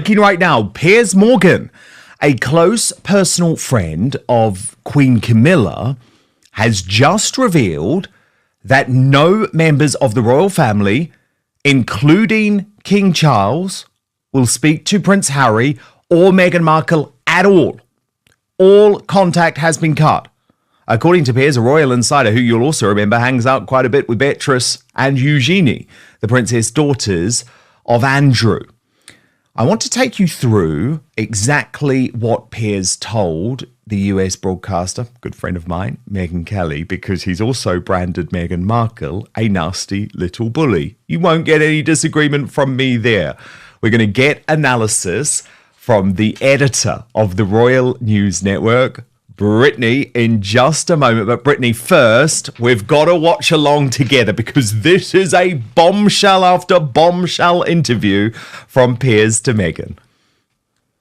Right now, Piers Morgan, a close personal friend of Queen Camilla, has just revealed that no members of the royal family, including King Charles, will speak to Prince Harry or Meghan Markle at all. All contact has been cut. According to Piers, a royal insider who you'll also remember hangs out quite a bit with Beatrice and Eugenie, the princess daughters of Andrew. I want to take you through exactly what Piers told the US broadcaster, good friend of mine, Meghan Kelly, because he's also branded Meghan Markle a nasty little bully. You won't get any disagreement from me there. We're going to get analysis from the editor of the Royal News Network, Brittany, in just a moment. But Brittany, first, we've got to watch along together because this is a bombshell after bombshell interview from Piers to Meghan.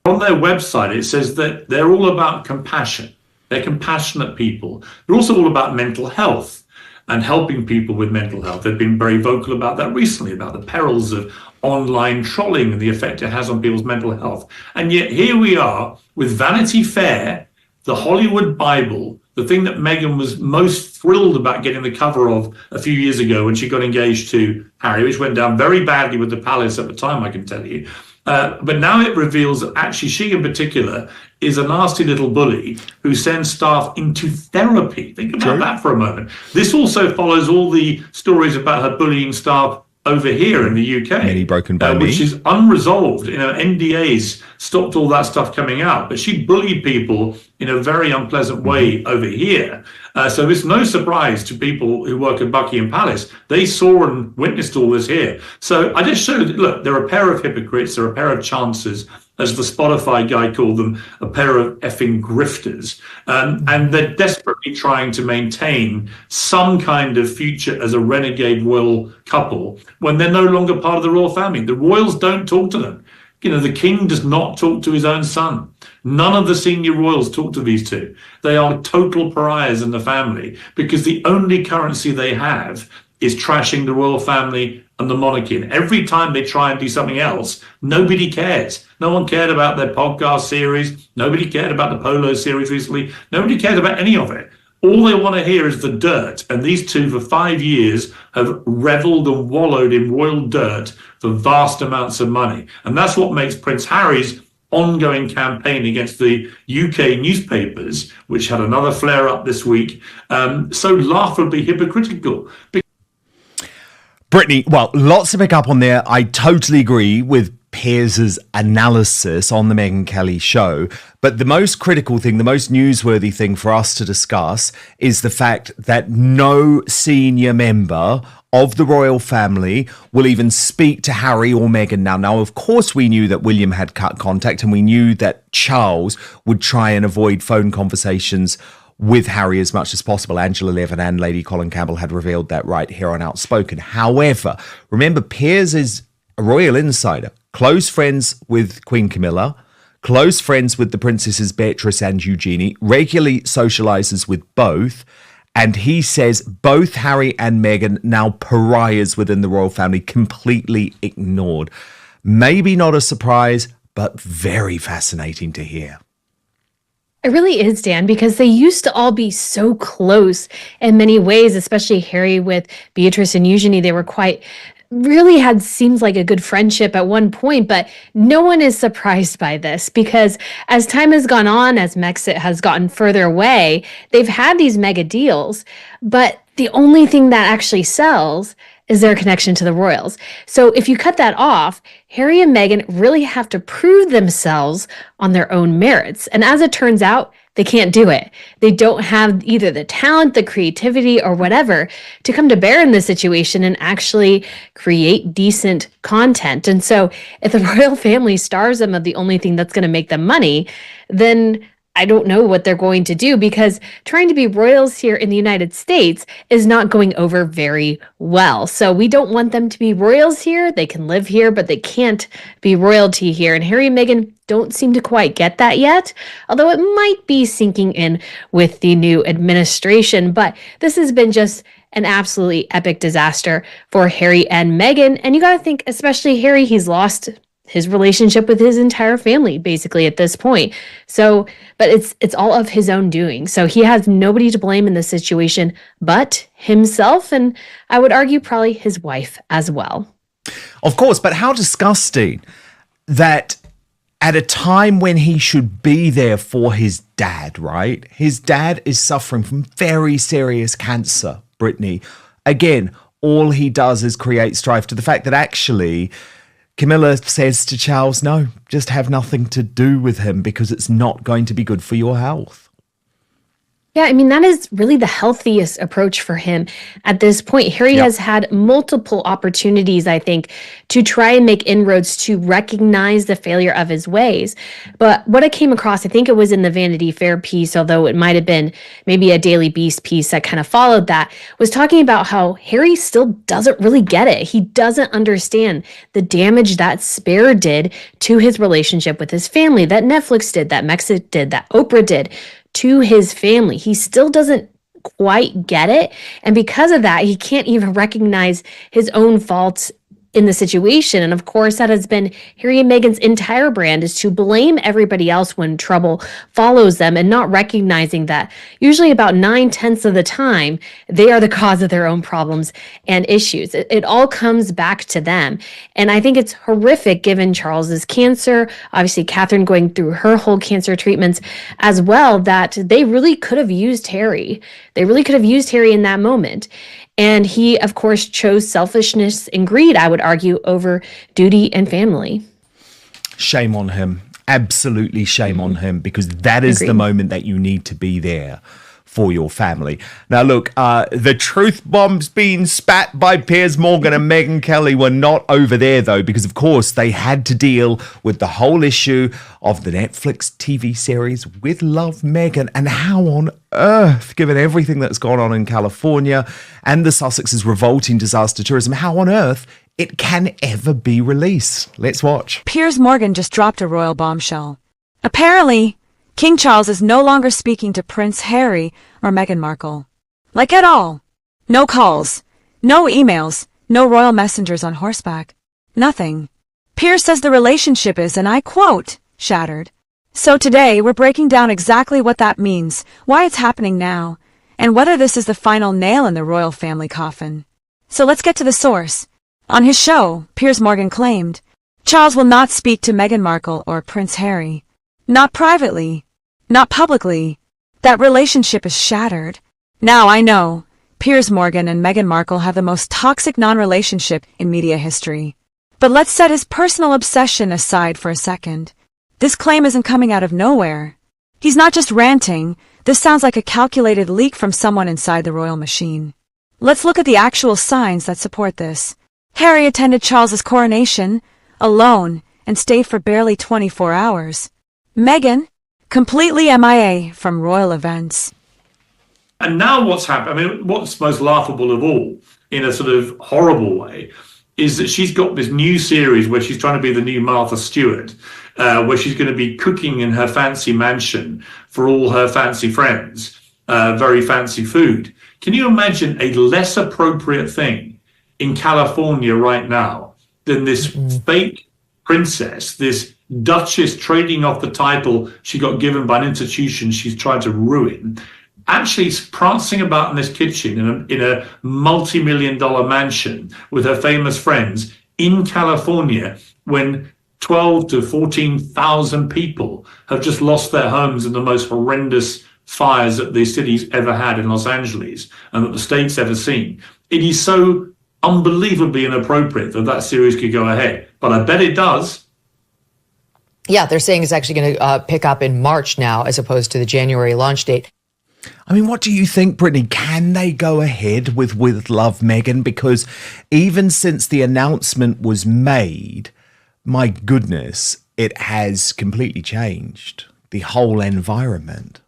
On their website, it says that they're all about compassion. They're compassionate people. They're also all about mental health and helping people with mental health. They've been very vocal about that recently, about the perils of online trolling and the effect it has on people's mental health. And yet here we are with Vanity Fair, the Hollywood Bible, the thing that Meghan was most thrilled about getting the cover of a few years ago when she got engaged to Harry, which went down very badly with the palace at the time, I can tell you. But now it reveals that actually she in particular is a nasty little bully who sends staff into therapy. Think about that for a moment. This also follows all the stories about her bullying staff over here in the UK, many broken by which is unresolved. NDAs stopped all that stuff coming out, but she bullied people in a very unpleasant way over here. So it's no surprise to people who work at Buckingham Palace. They saw and witnessed all this here. So I just showed, look, they're a pair of hypocrites, they're a pair of chancers, as the Spotify guy called them, a pair of effing grifters. And they're desperately trying to maintain some kind of future as a renegade royal couple when they're no longer part of the royal family. The royals don't talk to them. The king does not talk to his own son. None of the senior royals talk to these two. They are total pariahs in the family because the only currency they have is trashing the royal family and the monarchy. And every time they try and do something else, nobody cares. No one cared about their podcast series. Nobody cared about the polo series recently. Nobody cared about any of it. All they want to hear is the dirt. And these two, for 5 years, have reveled and wallowed in royal dirt for vast amounts of money. And that's what makes Prince Harry's ongoing campaign against the UK newspapers, which had another flare-up this week, so laughably hypocritical. Brittany, well, lots to pick up on there. I totally agree with Piers's analysis on the Meghan Kelly show. But the most critical thing, the most newsworthy thing for us to discuss is the fact that no senior member of the royal family will even speak to Harry or Meghan now. Now, of course, we knew that William had cut contact and we knew that Charles would try and avoid phone conversations with Harry as much as possible. Angela Levin and Lady Colin Campbell had revealed that right here on Outspoken. However, remember, Piers is a royal insider, close friends with Queen Camilla, close friends with the princesses Beatrice and Eugenie, regularly socializes with both. And he says both Harry and Meghan, now pariahs within the royal family, completely ignored. Maybe not a surprise, but very fascinating to hear. It really is, Dan, because they used to all be so close in many ways, especially Harry with Beatrice and Eugenie. They were seems like a good friendship at one point, but no one is surprised by this because as time has gone on, as Megxit has gotten further away, they've had these mega deals, but the only thing that actually sells is their connection to the royals. So if you cut that off, Harry and Meghan really have to prove themselves on their own merits. And as it turns out, they can't do it. They don't have either the talent, the creativity, or whatever to come to bear in this situation and actually create decent content. And so if the royal family stars them of the only thing that's going to make them money, then I don't know what they're going to do because trying to be royals here in the United States is not going over very well. So we don't want them to be royals here. They can live here, but they can't be royalty here. And Harry and Meghan don't seem to quite get that yet, although it might be sinking in with the new administration. But this has been just an absolutely epic disaster for Harry and Meghan. And you got to think, especially Harry, he's lost his relationship with his entire family, basically, at this point. So, but it's all of his own doing. So he has nobody to blame in this situation but himself, and I would argue probably his wife as well. Of course, but how disgusting that at a time when he should be there for his dad, right? His dad is suffering from very serious cancer, Brittany. Again, all he does is create strife, to the fact that actually Camilla says to Charles, no, just have nothing to do with him because it's not going to be good for your health. Yeah, I mean, that is really the healthiest approach for him at this point. Harry has had multiple opportunities, I think, to try and make inroads to recognize the failure of his ways. But what I came across, I think it was in the Vanity Fair piece, although it might have been maybe a Daily Beast piece that kind of followed that, was talking about how Harry still doesn't really get it. He doesn't understand the damage that Spare did to his relationship with his family, that Netflix did, that Mexic did, that Oprah did to his family. He still doesn't quite get it. And because of that, he can't even recognize his own faults in the situation. And of course, that has been Harry and Meghan's entire brand, is to blame everybody else when trouble follows them and not recognizing that usually about 9/10 of the time, they are the cause of their own problems and issues. It all comes back to them. And I think it's horrific given Charles's cancer, obviously Catherine going through her whole cancer treatments as well, that they really could have used Harry. They really could have used Harry in that moment. And he, of course, chose selfishness and greed, I would argue, over duty and family. Shame on him. Absolutely shame on him, because that is the moment that you need to be there for your family. Now, look, the truth bombs being spat by Piers Morgan and Meghan Kelly were not over there, though, because, of course, they had to deal with the whole issue of the Netflix TV series With Love, Meghan, and how on earth, given everything that's gone on in California and the Sussex's revolting disaster tourism, how on earth it can ever be released. Let's watch. Piers Morgan just dropped a royal bombshell. Apparently, King Charles is no longer speaking to Prince Harry or Meghan Markle. Like at all. No calls, no emails, no royal messengers on horseback. Nothing. Piers says the relationship is, and I quote, shattered. So today we're breaking down exactly what that means, why it's happening now, and whether this is the final nail in the royal family coffin. So let's get to the source. On his show, Piers Morgan claimed, Charles will not speak to Meghan Markle or Prince Harry. Not privately. Not publicly. That relationship is shattered. Now I know, Piers Morgan and Meghan Markle have the most toxic non-relationship in media history. But let's set his personal obsession aside for a second. This claim isn't coming out of nowhere. He's not just ranting. This sounds like a calculated leak from someone inside the royal machine. Let's look at the actual signs that support this. Harry attended Charles's coronation, alone, and stayed for barely 24 hours. Meghan, completely MIA from royal events. And now what's happened, I mean, what's most laughable of all, in a sort of horrible way, is that she's got this new series where she's trying to be the new Martha Stewart, where she's going to be cooking in her fancy mansion for all her fancy friends, very fancy food. Can you imagine a less appropriate thing in California right now than this fake princess, this duchess trading off the title she got given by an institution she's tried to ruin, actually prancing about in this kitchen in a multi-million-dollar mansion with her famous friends in California when 12 to 14,000 people have just lost their homes in the most horrendous fires that the city's ever had in Los Angeles and that the state's ever seen. It is so unbelievably inappropriate that that series could go ahead, but I bet it does. Yeah, they're saying it's actually going to pick up in March now as opposed to the January launch date. I mean, what do you think, Brittany? Can they go ahead with Love, Meghan? Because even since the announcement was made, my goodness, it has completely changed the whole environment.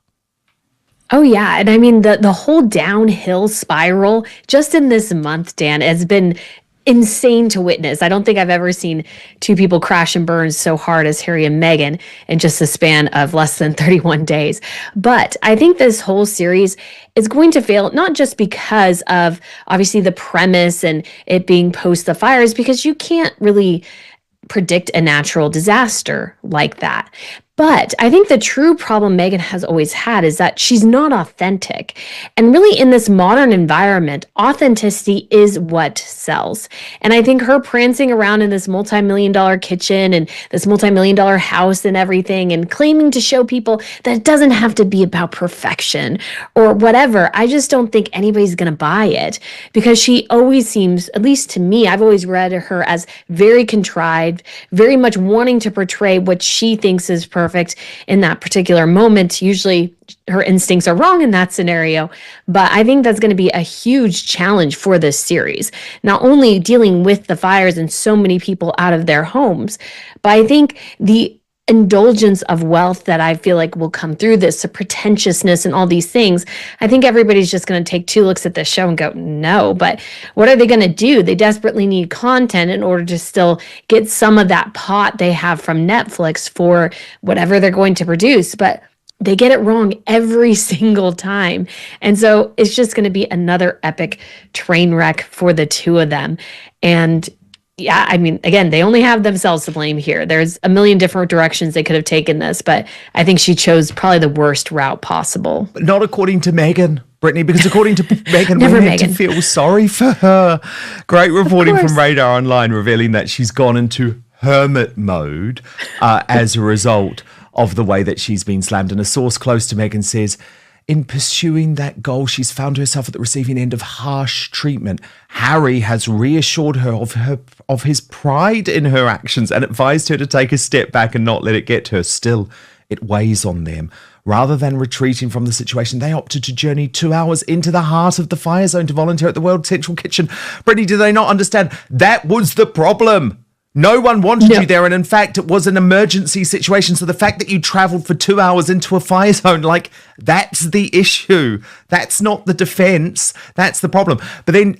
Oh, yeah. And I mean, the whole downhill spiral just in this month, Dan, has been insane to witness. I don't think I've ever seen two people crash and burn so hard as Harry and Meghan in just a span of less than 31 days. But I think this whole series is going to fail, not just because of obviously the premise and it being post the fires, because you can't really predict a natural disaster like that. But I think the true problem Meghan has always had is that she's not authentic. And really, in this modern environment, authenticity is what sells. And I think her prancing around in this multi-million-dollar kitchen and this multi-million-dollar house and everything, and claiming to show people that it doesn't have to be about perfection or whatever, I just don't think anybody's going to buy it, because she always seems, at least to me, I've always read her as very contrived, very much wanting to portray what she thinks is perfect in that particular moment. Usually her instincts are wrong in that scenario, but I think that's going to be a huge challenge for this series. Not only dealing with the fires and so many people out of their homes, but I think the indulgence of wealth that I feel like will come through this, the pretentiousness and all these things. I think everybody's just going to take 2 looks at this show and go, no, but what are they going to do? They desperately need content in order to still get some of that pot they have from Netflix for whatever they're going to produce. But they get it wrong every single time. And so it's just going to be another epic train wreck for the two of them. And yeah, I mean, again, they only have themselves to blame here. There's a million different directions they could have taken this, but I think she chose probably the worst route possible. But not according to Meghan, Brittany, because according to Meghan, Never we need to Meghan. feel sorry for her. Great reporting from Radar Online revealing that she's gone into hermit mode as a result of the way that she's been slammed. And a source close to Meghan says, in pursuing that goal, she's found herself at the receiving end of harsh treatment. Harry has reassured her of his pride in her actions and advised her to take a step back and not let it get to her. Still, it weighs on them. Rather than retreating from the situation, they opted to journey 2 hours into the heart of the fire zone to volunteer at the World Central Kitchen. Brittany, do they not understand? That was the problem. No one wanted you there, and in fact, it was an emergency situation. So the fact that you travelled for 2 hours into a fire zone, like, that's the issue. That's not the defence. That's the problem. But then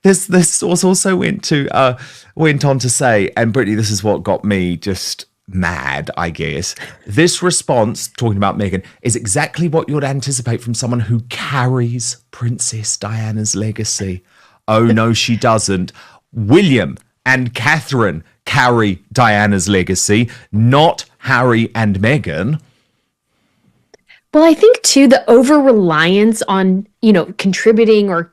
this source also went on to say, and Brittany, this is what got me just mad, I guess. This response, talking about Meghan, is exactly what you'd anticipate from someone who carries Princess Diana's legacy. Oh, no, she doesn't. William and Catherine carry Diana's legacy, not Harry and Meghan. Well, I think too, the over-reliance on, contributing or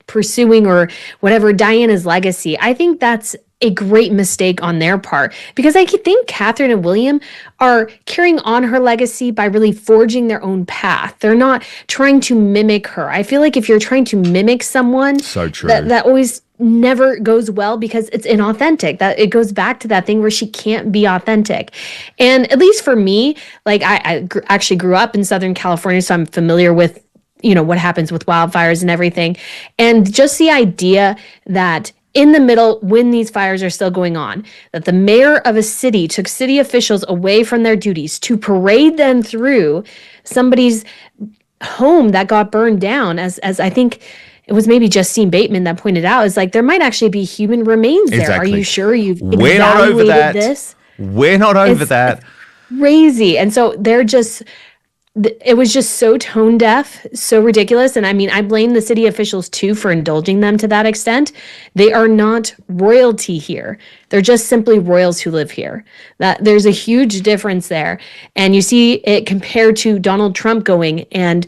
pursuing or whatever Diana's legacy, I think that's a great mistake on their part, because I think Catherine and William are carrying on her legacy by really forging their own path. They're not trying to mimic her. I feel like if you're trying to mimic someone, so true. That always never goes well, because it's inauthentic. That it goes back to that thing where she can't be authentic. And at least for me, like I actually grew up in Southern California, so I'm familiar with what happens with wildfires and everything. And just the idea that in the middle, when these fires are still going on, that the mayor of a city took city officials away from their duties to parade them through somebody's home that got burned down, as I think it was maybe Justine Bateman that pointed out, is like, there might actually be human remains there. Exactly. Are you sure you've We're not over evaluated that. this? We're not over that. Crazy. And so it was just so tone deaf, so ridiculous. And I mean, I blame the city officials too for indulging them to that extent. They are not royalty here. They're just simply royals who live here. That there's a huge difference there. And you see it compared to Donald Trump going and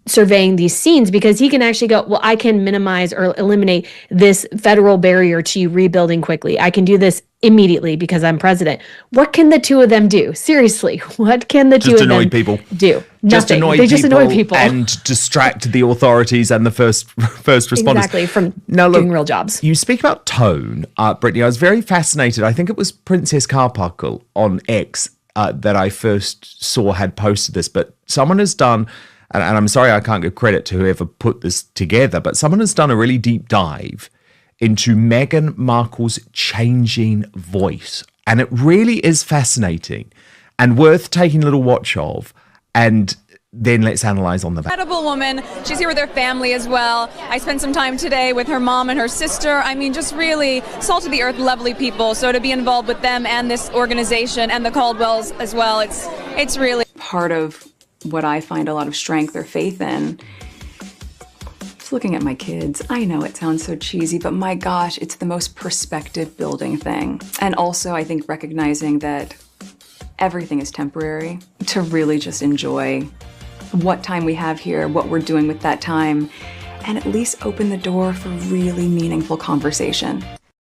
surveying these scenes, because he can actually go, well, I can minimize or eliminate this federal barrier to you rebuilding quickly. I can do this immediately because I'm president. What can the two of them do? Seriously, what can the two of them do? Just annoy They people. just annoy people and distract the authorities and the first responders. Exactly, from now, look, doing real jobs. You speak about tone, Brittany. I was very fascinated. I think it was Princess Carparkle on X that I first saw had posted this, but someone has done, and I'm sorry I can't give credit to whoever put this together, but someone has done a really deep dive into Meghan Markle's changing voice. And it really is fascinating and worth taking a little watch of. And then let's analyze on the back. Incredible woman. She's here with her family as well. I spent some time today with her mom and her sister. I mean, just really salt of the earth, lovely people. So to be involved with them and this organization and the Caldwells as well, it's really part of what I find a lot of strength or faith in. It's looking at my kids. I know it sounds so cheesy, but my gosh, it's the most perspective building thing. And also, I think recognizing that everything is temporary, to really just enjoy what time we have here, what we're doing with that time, and at least open the door for really meaningful conversation.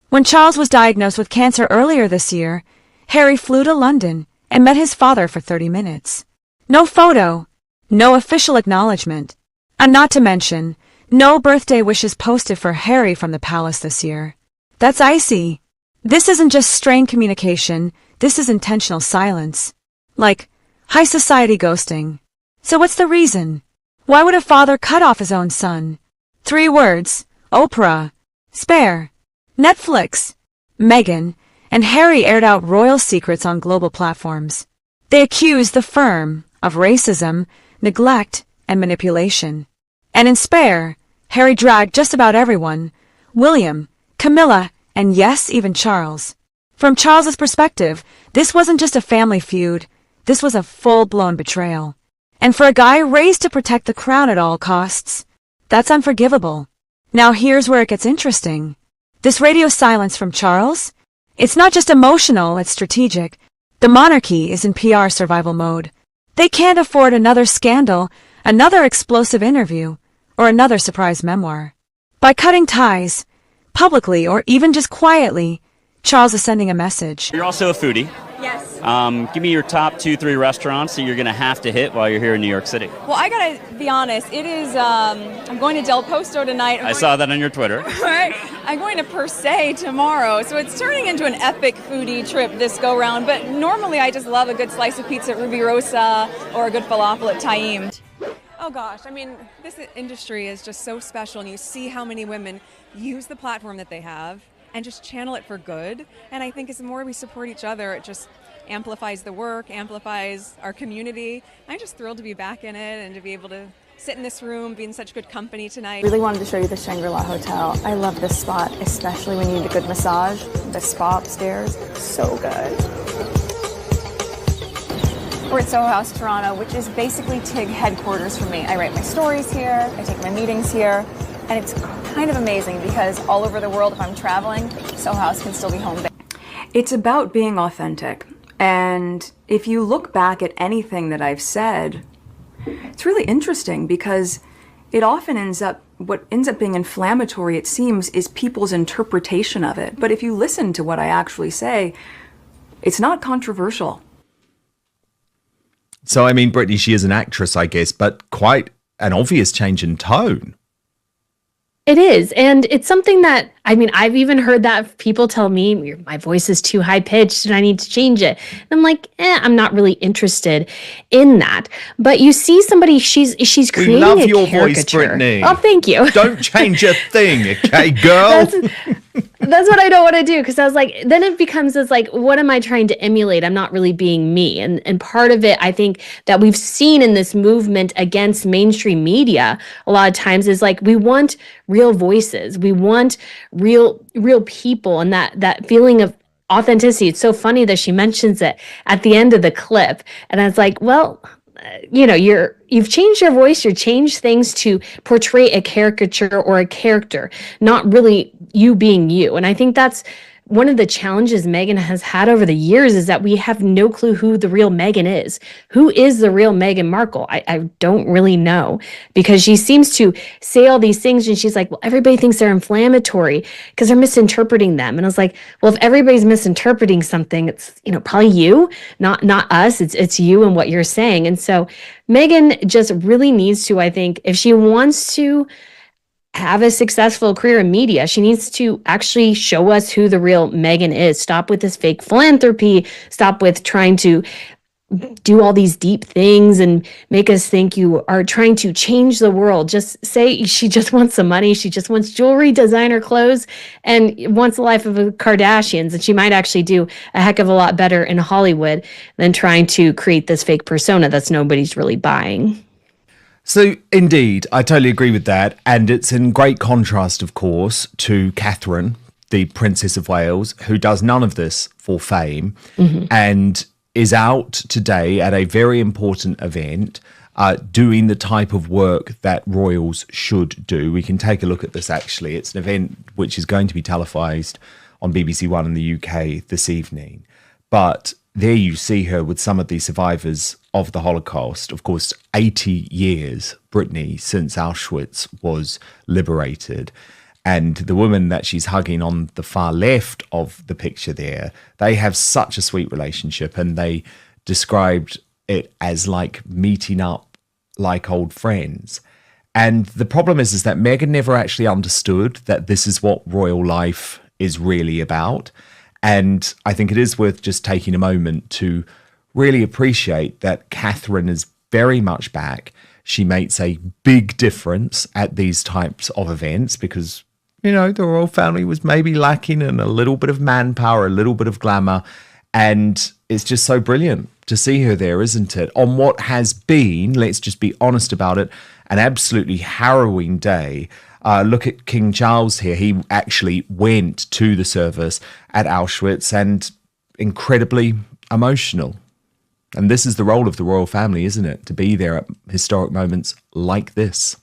When Charles was diagnosed with cancer earlier this year, Harry flew to London and met his father for 30 minutes. No photo, no official acknowledgement, and not to mention, no birthday wishes posted for Harry from the palace this year. That's icy. This isn't just strained communication, this is intentional silence. Like, high society ghosting. So what's the reason? Why would a father cut off his own son? 3 words: Oprah, Spare, Netflix. Meghan and Harry aired out royal secrets on global platforms. They accused the firm of racism, neglect, and manipulation. And in Spare, Harry dragged just about everyone: William, Camilla, and yes, even Charles. From Charles's perspective, this wasn't just a family feud, this was a full-blown betrayal. And for a guy raised to protect the crown at all costs, that's unforgivable. Now here's where it gets interesting. This radio silence from Charles? It's not just emotional, it's strategic. The monarchy is in PR survival mode. They can't afford another scandal, another explosive interview, or another surprise memoir. By cutting ties, publicly or even just quietly, Charles is sending a message. You're also a foodie. Yes. Give me your top 2-3 restaurants that you're going to have to hit while you're here in New York City. Well, I gotta be honest. It is. I'm going to Del Posto tonight. I saw that on your Twitter. Right. I'm going to Per Se tomorrow, so it's turning into an epic foodie trip this go round. But normally, I just love a good slice of pizza at Ruby Rosa or a good falafel at Taim. Oh gosh, I mean, this industry is just so special, and you see how many women use the platform that they have and just channel it for good. And I think as the more we support each other, it just amplifies the work, amplifies our community. I'm just thrilled to be back in it and to be able to sit in this room, be in such good company tonight. Really wanted to show you the Shangri-La Hotel. I love this spot, especially when you need a good massage. The spa upstairs, so good. We're at Soho House, Toronto, which is basically TIG headquarters for me. I write my stories here, I take my meetings here, and it's kind of amazing because all over the world, if I'm traveling, Soho House can still be home base. It's about being authentic. And if you look back at anything that I've said, it's really interesting because it often what ends up being inflammatory, it seems, is people's interpretation of it. But if you listen to what I actually say, it's not controversial. So, I mean, Brittany, she is an actress, I guess, but quite an obvious change in tone. It is. And it's something that, I mean, I've even heard that people tell me my voice is too high pitched and I need to change it. And I'm like, I'm not really interested in that. But you see somebody, she's creating we love a your caricature. voice, Brittany. Oh, thank you. Don't change a thing, okay, girl? That's what I don't want to do, because I was like, then it becomes this like, what am I trying to emulate? I'm not really being me. And part of it, I think, that we've seen in this movement against mainstream media a lot of times is like, we want real voices. We want real people, and that feeling of authenticity. It's so funny that she mentions it at the end of the clip. And I was like, well, you know, you've changed your voice, you've changed things to portray a caricature or a character, not really you being you. And I think that's one of the challenges Meghan has had over the years, is that we have no clue who the real Meghan is. Who is the real Meghan Markle? I don't really know, because she seems to say all these things and she's like, well, everybody thinks they're inflammatory because they're misinterpreting them. And I was like, well, if everybody's misinterpreting something, it's, you know, probably you, not us. It's you and what you're saying. And so Meghan just really needs to, I think, if she wants to have a successful career in media, she needs to actually show us who the real Meghan is. Stop with this fake philanthropy. Stop with trying to do all these deep things and make us think you are trying to change the world. Just say she just wants some money. She just wants jewelry, designer clothes, and wants the life of the Kardashians. And she might actually do a heck of a lot better in Hollywood than trying to create this fake persona that's nobody's really buying. So, indeed, I totally agree with that. And it's in great contrast, of course, to Catherine, the Princess of Wales, who does none of this for fame and is out today at a very important event doing the type of work that royals should do. We can take a look at this, actually. It's an event which is going to be televised on BBC One in the UK this evening. But there you see her with some of the survivors of the Holocaust. Of course, 80 years, Brittany, since Auschwitz was liberated. And the woman that she's hugging on the far left of the picture there, they have such a sweet relationship, and they described it as like meeting up like old friends. And the problem is that Meghan never actually understood that this is what royal life is really about. And I think it is worth just taking a moment to really appreciate that Catherine is very much back. She makes a big difference at these types of events because, you know, the royal family was maybe lacking in a little bit of manpower, a little bit of glamour. And it's just so brilliant to see her there, isn't it? On what has been, let's just be honest about it, an absolutely harrowing day. Look at King Charles here. He actually went to the service at Auschwitz, and incredibly emotional. And this is the role of the royal family, isn't it? To be there at historic moments like this.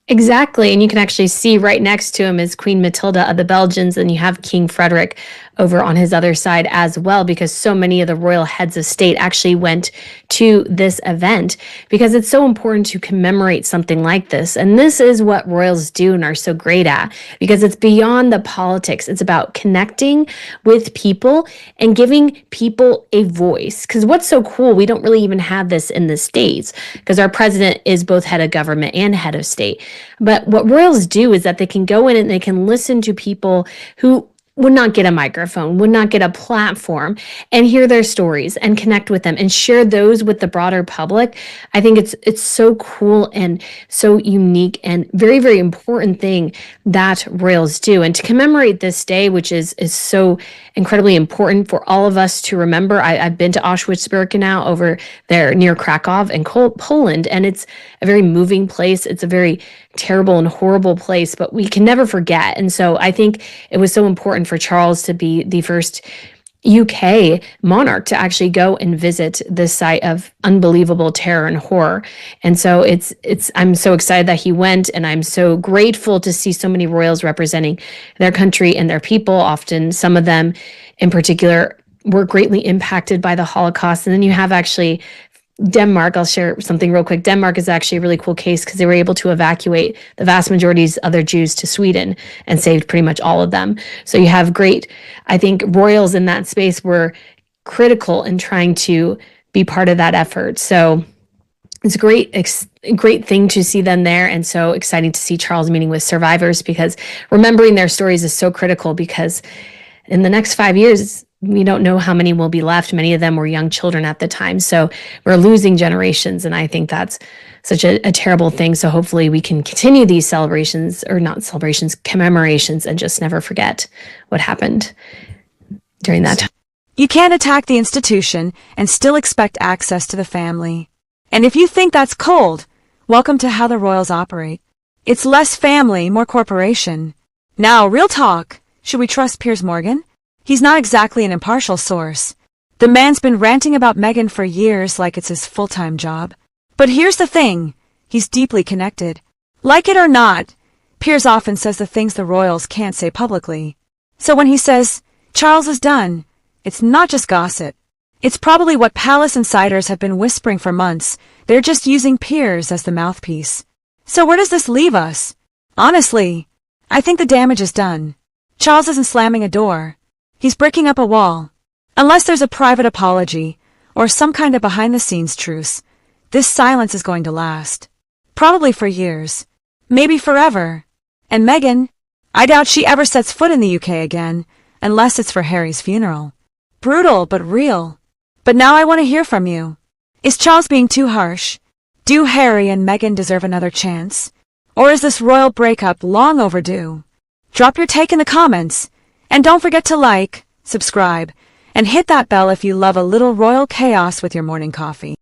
Exactly. And you can actually see right next to him is Queen Matilda of the Belgians, and you have King Frederick over on his other side as well, because so many of the royal heads of state actually went to this event because it's so important to commemorate something like this. And this is what royals do and are so great at, because it's beyond the politics. It's about connecting with people and giving people a voice. Because what's so cool, we don't really even have this in the States because our president is both head of government and head of state. But what royals do is that they can go in and they can listen to people who would not get a microphone, would not get a platform, and hear their stories and connect with them and share those with the broader public. I think it's so cool and so unique and very, very important thing that royals do. And to commemorate this day, which is so incredibly important for all of us to remember. I've been to Auschwitz-Birkenau over there near Krakow in Poland, and it's a very moving place. It's a very terrible and horrible place, but we can never forget. And so I think it was so important for Charles to be the first UK monarch to actually go and visit this site of unbelievable terror and horror. And so I'm so excited that he went, and I'm so grateful to see so many royals representing their country and their people. Often some of them in particular were greatly impacted by the Holocaust. And then you have actually Denmark. I'll share something real quick. Denmark is actually a really cool case because they were able to evacuate the vast majority of other Jews to Sweden and saved pretty much all of them. So you have great, I think royals in that space were critical in trying to be part of that effort. So it's a great thing to see them there, and so exciting to see Charles meeting with survivors, because remembering their stories is so critical, because in the next 5 years, we don't know how many will be left. Many of them were young children at the time. So we're losing generations. And I think that's such a terrible thing. So hopefully we can continue these celebrations, or not celebrations, commemorations, and just never forget what happened during that time. You can't attack the institution and still expect access to the family. And if you think that's cold, welcome to how the royals operate. It's less family, more corporation. Now, real talk. Should we trust Piers Morgan? He's not exactly an impartial source. The man's been ranting about Meghan for years like it's his full-time job. But here's the thing. He's deeply connected. Like it or not, Piers often says the things the royals can't say publicly. So when he says, Charles is done, it's not just gossip. It's probably what palace insiders have been whispering for months. They're just using Piers as the mouthpiece. So where does this leave us? Honestly, I think the damage is done. Charles isn't slamming a door. He's breaking up a wall. Unless there's a private apology or some kind of behind-the-scenes truce, this silence is going to last. Probably for years. Maybe forever. And Meghan, I doubt she ever sets foot in the UK again, unless it's for Harry's funeral. Brutal, but real. But now I want to hear from you. Is Charles being too harsh? Do Harry and Meghan deserve another chance? Or is this royal breakup long overdue? Drop your take in the comments. And don't forget to like, subscribe, and hit that bell if you love a little royal chaos with your morning coffee.